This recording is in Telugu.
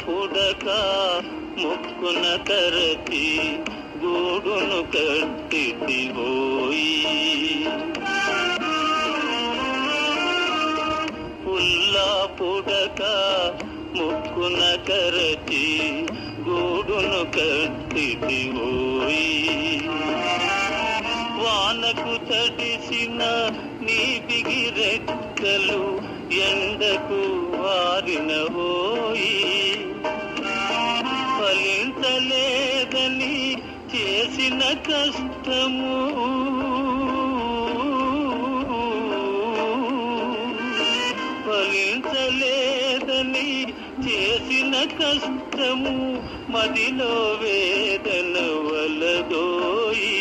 పుడక ముక్కున కరచి గూడును కట్టితివోయి. పుల్లా పుడక ముక్కున కరచి గూడును కట్టితివోయి. వానకు తడిసిన నీ బిగిరెక్కలు ఎండకు వారినవోయి. ఫలించలేదని చేసిన కష్టము ఫలించలేదని చేసిన కష్టము మదిలో వేదన వలదోయి.